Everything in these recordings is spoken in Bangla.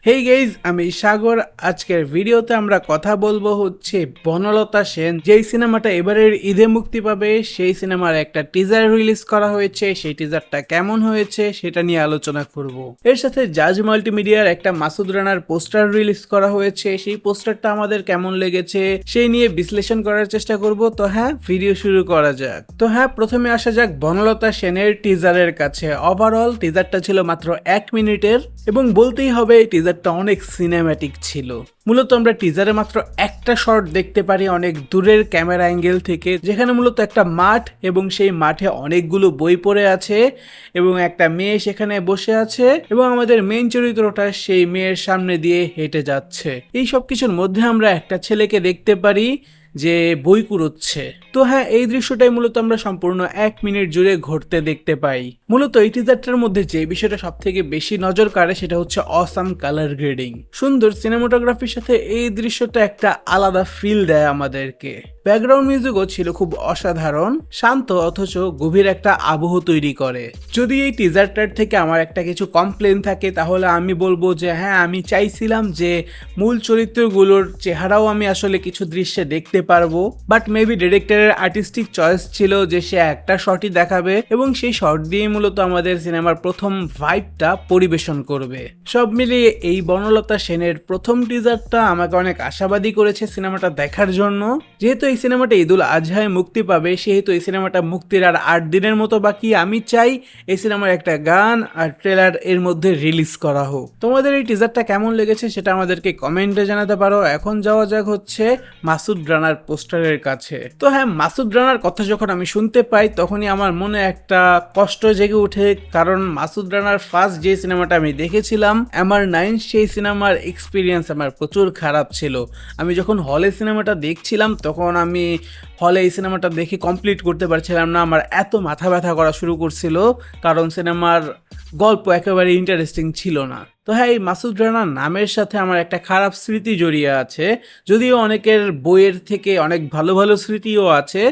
হেই গাইজ, আমি সাগর। আজকের ভিডিওতে আমরা কথা বলবো হচ্ছে বনলতা সেন যেই সিনেমাটা এবারের ঈদে মুক্তি পাবে সেই সিনেমার একটা টিজার রিলিজ করা হয়েছে। সেই টিজারটা কেমন হয়েছে সেটা নিয়ে আলোচনা করব। এর সাথে জাজ মাল্টিমিডিয়ার একটা মাসুদ রানার পোস্টার রিলিজ করা হয়েছে, সেই পোস্টারটা আমাদের কেমন লেগেছে সেই নিয়ে বিশ্লেষণ করার চেষ্টা করব। তো হ্যাঁ, ভিডিও শুরু করা যাক। তো হ্যাঁ, প্রথমে আসা যাক বনলতা সেনের টিজারের কাছে। ওভারঅল টিজারটা ছিল মাত্র 1 মিনিটের এবং বলতেই হবে এই টিজারটা অনেক সিনেম্যাটিক ছিল। মূলত আমরা টিজারে মাত্র একটা শট দেখতে পারি অনেক দূরের ক্যামেরা অ্যাঙ্গেল থেকে, যেখানে মূলত একটা মাঠ এবং সেই মাঠে অনেকগুলো বই পড়ে আছে এবং একটা মেয়ে সেখানে বসে আছে এবং আমাদের মেইন চরিত্রটা সেই মেয়ের সামনে দিয়ে হেঁটে যাচ্ছে। এই সব কিছুর মধ্যে আমরা একটা ছেলেকে দেখতে পারি যে বই কুড়োচ্ছে। তো হ্যাঁ, এই দৃশ্যটাই মূলত আমরা সম্পূর্ণ 1 মিনিট জুড়ে ঘটতে দেখতে পাই। মূলত এই টিজারটার মধ্যে যে বিষয়টা সব থেকে বেশি নজর কাড়ে সেটা হচ্ছে অসাম কালার গ্রেডিং। সুন্দর সিনেমাটোগ্রাফির সাথে এই দৃশ্যটা একটা আলাদা ফিল দেয় আমাদেরকে। ব্যাকগ্রাউন্ড মিউজিকও ছিল খুব অসাধারণ, শান্ত অথচ গভীর একটা আবহ তৈরি করে। যদি এই টিজারটার থেকে আমার একটা কিছু কমপ্লেন থাকে তাহলে আমি বলবো যে হ্যাঁ, আমি চাইছিলাম যে মূল চরিত্রগুলোর চেহারাও আমি আসলে কিছু দৃশ্যে দেখতে পারবো, বাট মেবি ডিরেক্টরের আর্টিস্টিক চয়েস ছিল যে সে একটা শটই দেখাবে এবং সেই শট দিয়ে মূলত আমাদের সিনেমার প্রথম ভাইবটা পরিবেশন করবে। সব মিলিয়ে এই বনলতা সেনের প্রথম টিজারটা আমাকে অনেক আশাবাদী করেছে সিনেমাটা দেখার জন্য। যেহেতু এই সিনেমাটা ঈদুল আজহায় মুক্তি পাবে, সেহেতু এই সিনেমাটা মুক্তির আর 8 দিনের মতো বাকি। আমি চাই এই সিনেমার একটা গান আর ট্রেলার এর মধ্যে রিলিজ করা হোক। তোমাদের এই টিজারটা কেমন লেগেছে সেটা আমাদেরকে কমেন্টে জানাতে পারো। এখন যাওয়া যাক হচ্ছে মাসুদ রানার পোস্টারের কাছে। তো হ্যাঁ, মাসুদ রানার কথা যখন আমি শুনতে পাই তখনই আমার মনে একটা কষ্ট জেগে ওঠে, কারণ মাসুদ রানার ফার্স্ট যে সিনেমাটা আমি দেখেছিলাম আমার 9, সেই সিনেমার এক্সপিরিয়েন্স আমার প্রচুর খারাপ ছিল। আমি যখন হলে সিনেমাটা দেখছিলাম তখন আমি হলে এই সিনেমাটা দেখে কমপ্লিট করতে পারছিলাম না। আমার এত মাথা ব্যথা করা শুরু করছিল, কারণ সিনেমার গল্প একেবারে ইন্টারেস্টিং ছিল না। তো হ্যাঁ, এই মাসুদ রানার নামের সাথে আমার একটা খারাপ স্মৃতি জড়িয়ে আছে, যদিও অনেকের বইয়ের থেকে অনেক ভালো ভালো স্মৃতিও আছে।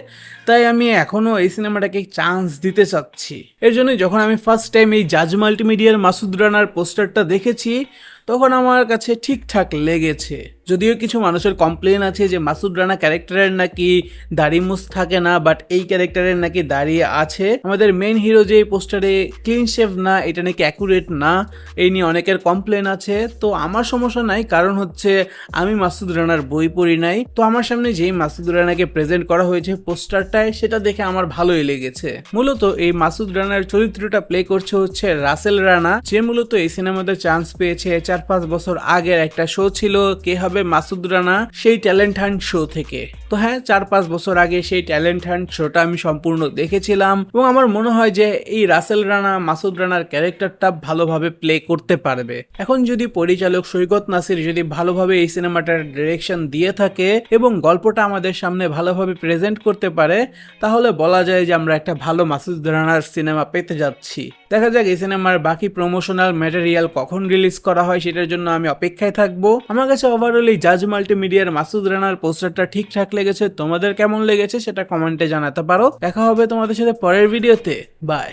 তাই আমি এখনও এই সিনেমাটাকে চান্স দিতে চাচ্ছি। এর জন্যই যখন আমি ফার্স্ট টাইম এই জাজ মাল্টিমিডিয়ার মাসুদ রানার পোস্টারটা দেখেছি তখন আমার কাছে ঠিকঠাক লেগেছে। যদিও কিছু মানুষের কমপ্লেন আছে যে মাসুদ রানা ক্যারেক্টারের নাকি দাড়ি মুছ থাকে না, বাট এই ক্যারেক্টারের নাকি দাড়ি আছে। আমাদের মেন হিরো যে পোস্টারে ক্লিন শেভ না, এটা নাকি অ্যাকুরেট না, এই নিয়ে অনেকের কমপ্লেন আছে। তো আমার সমস্যা নাই, কারণ হচ্ছে আমি মাসুদ রানার বই পড়ি নাই। তো আমার সামনে যেই মাসুদ রানাকে প্রেজেন্ট করা হয়েছে পোস্টারটায়, সেটা দেখে আমার ভালোই লেগেছে। মূলত এই মাসুদ রানার চরিত্রটা প্লে করছে হচ্ছে রাসেল রানা, যে মূলত এই সিনেমাতে চান্স পেয়েছে 4-5 বছর আগের একটা শো ছিল কে হবে মাসুদ রানা, সেই ট্যালেন্ট হান্ট শো থেকে। তো হ্যাঁ, 4-5 বছর আগে সেই ট্যালেন্ট হান্ট শোটা আমি সম্পূর্ণ দেখেছিলাম এবং আমার মনে হয় যে এই রাসেল রানা মাসুদ রানার ক্যারেক্টারটা ভালোভাবে প্লে করতে পারবে। এখন যদি পরিচালক সৈকত নাসির যদি ভালোভাবে এই সিনেমাটার ডিরেকশন দিয়ে থাকে এবং গল্পটা আমাদের সামনে ভালোভাবে প্রেজেন্ট করতে পারে, তাহলে বলা যায় যে আমরা একটা ভালো মাসুদ রানার সিনেমা পেতে যাচ্ছি। দেখা যাক এই সিনেমার বাকি প্রমোশনাল ম্যাটেরিয়াল কখন রিলিজ করা হয়, সেটার জন্য আমি অপেক্ষায় থাকবো। আমার কাছে ওভারঅল এই জাজ মাল্টিমিডিয়ার মাসুদ রানার পোস্টারটা ঠিকঠাক লেগেছে। তোমাদের কেমন লেগেছে সেটা কমেন্টে জানাতে পারো। দেখা হবে তোমাদের সাথে পরের ভিডিওতে। বাই।